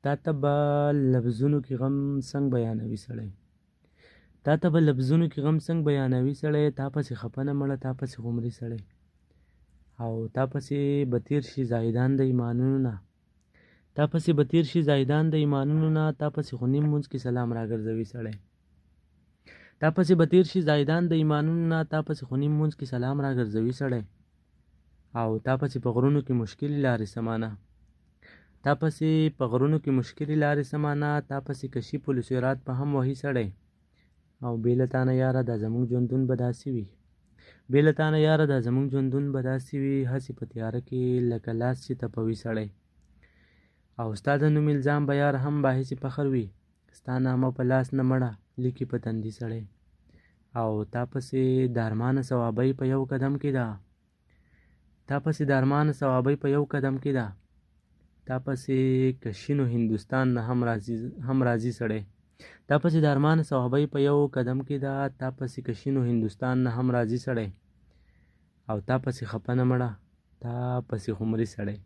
تا ته به لفظونو کې غم څنګه بیانوي سړی، تا ته به لفظونو کې غم څنګه بیانوي سړی، تا پسې خفه نه مړه تا پسې خو مري سړی، او تا پسې به تېر شي زاهدان د ایمانونو نه، تا پسې به تېر شي زاهدان د ایمانونو نه، تا پسې خو نیم مونځ کې سلام راګرځوي سړی، تا پسې به تېر شي زاهدان د ایمانونو نه، تا پسې خو نیم مونځ کې سلام راګرځوي سړی، او تا پسې په غرونو کې مشکلې لارې سمانه، تا پسې په غرونو کې مشکلې لارې سمانه، تا پسې کشي پل صراط په هم وهي سړی، او بې له تا نه یاره دا زموږ ژوندون به داسې وي، بې له تا نه یاره دا زموږ ژوندون به داسې وي، هسې په تیاره کې لکه لاس چې تپوي سړی، او ستا د نوم الزام به یاره هم باعث فخر وي، ستا نامه په لاس نه مړه لیکي په تندي سړی، او تا پسې د ارمانه ثوابۍ په یو قدم کې ده، تا پسې د ارمانه ثوابۍ په یو قدم کې ده، تا پسې کشینو هندوستان نه هم راځي سړی، تا پسې د ارمانه ثوابۍ په یو قدم کې ده، تا پسې کشینو هندوستان نه هم راځي سړی، او تا پسې خفه نه مړه تا پسې خو مري سړی.